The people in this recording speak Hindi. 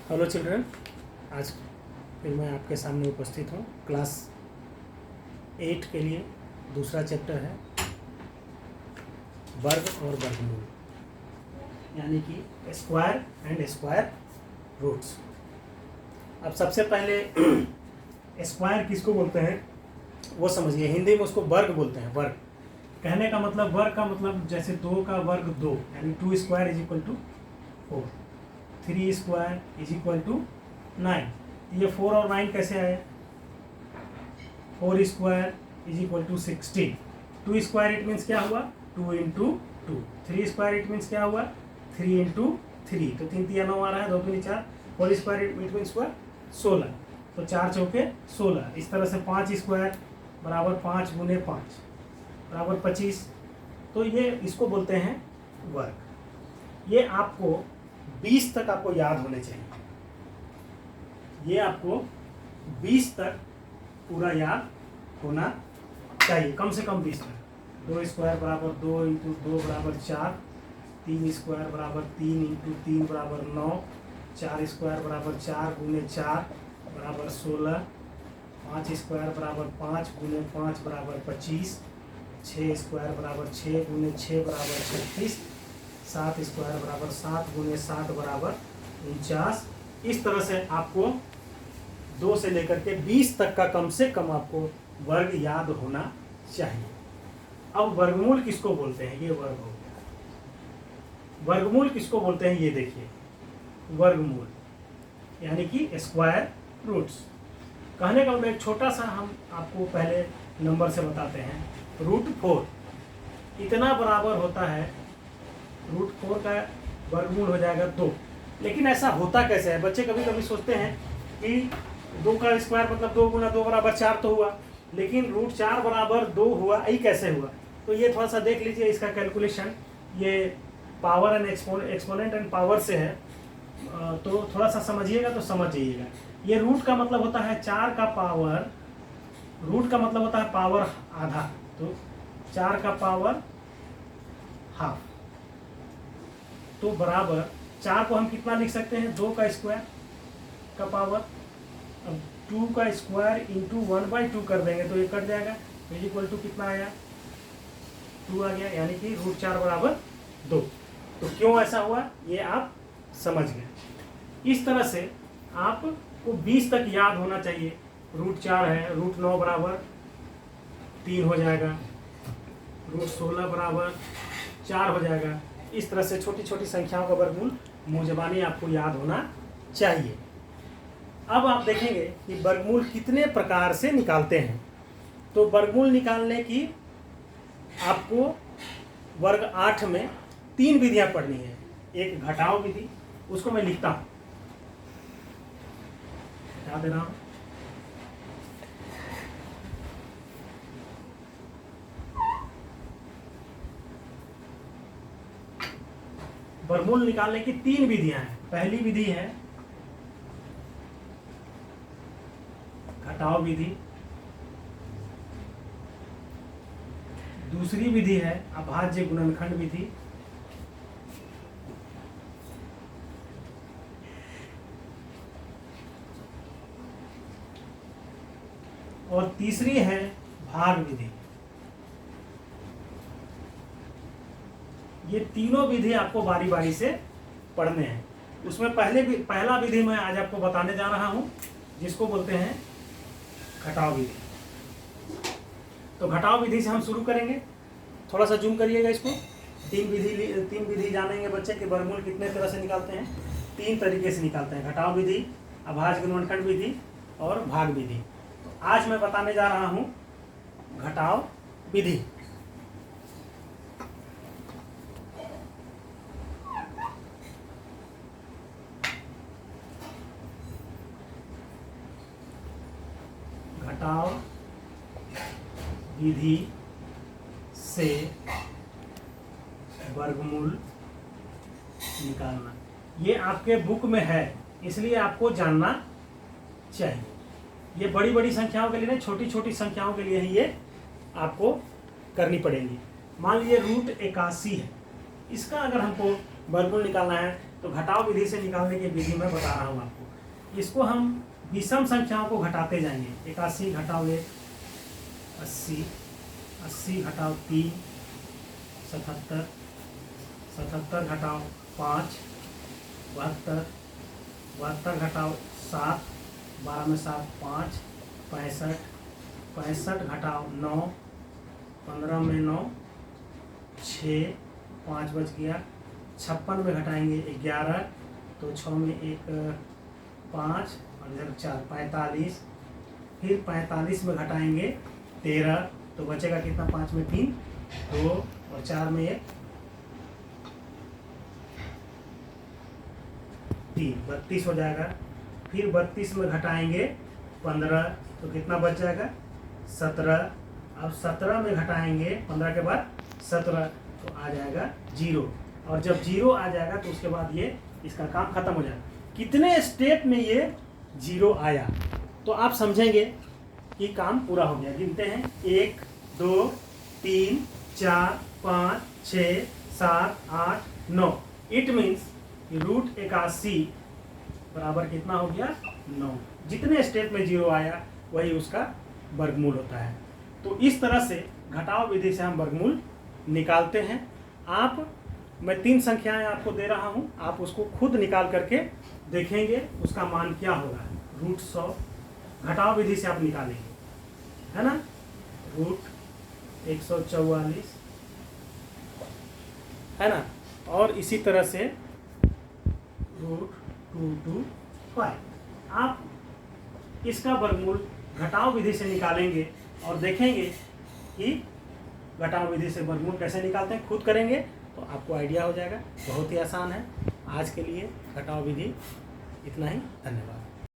हेलो चिल्ड्रन, आज फिर मैं आपके सामने उपस्थित हूँ। क्लास 8 के लिए दूसरा चैप्टर है वर्ग और वर्गमूल, यानी कि स्क्वायर एंड स्क्वायर रूट्स। अब सबसे पहले स्क्वायर किसको बोलते हैं वो समझिए। हिंदी में उसको वर्ग बोलते हैं। वर्ग कहने का मतलब, वर्ग का मतलब जैसे 2 का वर्ग 2, यानी 2 square is equal to 4, 3 square is equal to 9। ये 4 और 9 कैसे आए? 4 square is equal to 16। 2 square it means क्या हुआ? 2 इंटू 2। 3 स्क्वायर इट मीन्स क्या हुआ? 3 इंटू 3। तो 3 3 9 आ रहा है, 2 3 4। 4 स्क्वायर इट मीन्स हुआ 16। तो 4 चौके 16। इस तरह से 5 स्क्वायर बराबर 5 गुने 5 बराबर 25। तो ये इसको बोलते हैं वर्ग। ये आपको 20 तक आपको याद होने चाहिए। ये आपको 20 तक पूरा याद होना चाहिए, कम से कम 20 तक। 2 स्क्वायर बराबर 2 इंटू 2 बराबर 4। 3 स्क्वायर बराबर 3 इंटू 3 बराबर 9। 4 स्क्वायर बराबर 4 गुने 4 बराबर 16। 5 स्क्वायर बराबर 5 गुने 5 बराबर 25। 6 स्क्वायर बराबर 6 गुने 6 बराबर 36। 7 स्क्वायर बराबर 7 गुने 7 बराबर 49। इस तरह से आपको 2 से लेकर के 20 तक का कम से कम आपको वर्ग याद होना चाहिए। अब वर्गमूल किसको बोलते हैं? ये वर्ग हो गया। वर्गमूल किसको बोलते हैं ये देखिए। वर्गमूल यानी कि स्क्वायर रूट्स। कहने का मतलब एक छोटा सा हम आपको पहले नंबर से बताते हैं। √4 इतना बराबर होता है, √4 का वर्गमूल हो जाएगा 2। लेकिन ऐसा होता कैसे है? बच्चे कभी कभी सोचते हैं कि 2 का स्क्वायर मतलब 2 गुना 2 बराबर 4 तो हुआ, लेकिन √4 बराबर 2 हुआ, ये कैसे हुआ? तो ये थोड़ा सा देख लीजिए इसका कैलकुलेशन। ये power and exponent and power से है, तो थोड़ा सा समझिएगा तो समझ जाइएगा। ये रूट का मतलब होता है 4 का पावर, रूट का मतलब होता है पावर आधा, तो 4 का पावर हाफ, तो बराबर 4 को हम कितना लिख सकते हैं? 2 का स्क्वायर का पावर। अब 2 का स्क्वायर इंटू 1/2 कर देंगे तो ये कट जाएगा। इज इक्वल टू कितना आया? 2 आ गया, यानी कि √4 बराबर 2। तो क्यों ऐसा हुआ ये आप समझ गए। इस तरह से आपको 20 तक याद होना चाहिए। √4 है, √9 बराबर 3 हो जाएगा, √16 बराबर 4 हो जाएगा। इस तरह से छोटी छोटी संख्याओं का वर्गमूल मुँह ज़बानी आपको याद होना चाहिए। अब आप देखेंगे कि वर्गमूल कितने प्रकार से निकालते हैं। तो वर्गमूल निकालने की आपको वर्ग 8 में 3 विधियां पढ़नी है। एक घटाव विधि, उसको मैं लिखता हूं, हटा दे रहा हूं। वर्गमूल निकालने की 3 विधियां हैं। पहली विधि है घटाव विधि, दूसरी विधि है अभाज्य गुणनखंड विधि, और तीसरी है भाग विधि। ये तीनों विधि आपको बारी बारी से पढ़ने हैं। उसमें पहला विधि मैं आज आपको बताने जा रहा हूं, जिसको बोलते हैं घटाव विधि। तो घटाव विधि से हम शुरू करेंगे। थोड़ा सा जूम करिएगा इसको। 3 विधि जानेंगे बच्चे कि वर्गमूल कितने तरह से निकालते हैं। 3 तरीके से निकालते हैं, घटाव विधि, अभाज्य गुणनखंड विधि और भाग विधि। तो आज मैं बताने जा रहा हूं घटाव विधि। घटाव विधि से वर्गमूल निकालना, ये आपके बुक में है, इसलिए आपको जानना चाहिए। ये बड़ी बड़ी संख्याओं के लिए नहीं, छोटी छोटी संख्याओं के लिए ही ये आपको करनी पड़ेगी। मान लीजिए √81 है, इसका अगर हमको वर्गमूल निकालना है तो तो घटाव विधि से निकालने की विधि मैं बता रहा हूँ आपको। इसको हम विषम संख्याओं को घटाते जाएंगे। 81 घटाव 1 80, 80 घटाव 3 77, 77 घटाव 5 72, 72 घटाव 7, 12 में 7 5, 65, 65 घटाव 9, 15 में 9 6, 5 बच गया। 56 में घटाएंगे 11, तो 6 में 1 5 और इधर 4 45, फिर 45 में घटाएंगे 13, तो बचेगा कितना, 5 में 3 2 और 4 में 1 3, 32 हो जाएगा। फिर 32 में घटाएंगे 15, तो कितना बच जाएगा 17। अब 17 में घटाएंगे 15 के बाद 17, तो आ जाएगा 0। और जब 0 आ जाएगा तो उसके बाद ये इसका काम खत्म हो जाएगा। कितने स्टेप में ये 0 आया तो आप समझेंगे कि काम पूरा हो गया। गिनते हैं 1 2 3 4 5 6 7 8 9। इट मीन्स रूट 81 बराबर कितना हो गया 9। जितने स्टेप में 0 आया वही उसका वर्गमूल होता है। तो इस तरह से घटाव विधि से हम वर्गमूल निकालते हैं। मैं 3 संख्याएं आपको दे रहा हूं, आप उसको खुद निकाल करके देखेंगे उसका मान क्या होगा। रूट 100 घटाव विधि से आप निकालेंगे, है ना। रूट 144, है ना। और इसी तरह से रूट 225। आप इसका वर्गमूल घटाव विधि से निकालेंगे और देखेंगे कि घटाव विधि से वर्गमूल कैसे निकालते हैं। खुद करेंगे तो आपको आइडिया हो जाएगा। बहुत ही आसान है। आज के लिए घटाव विधि इतना ही। धन्यवाद।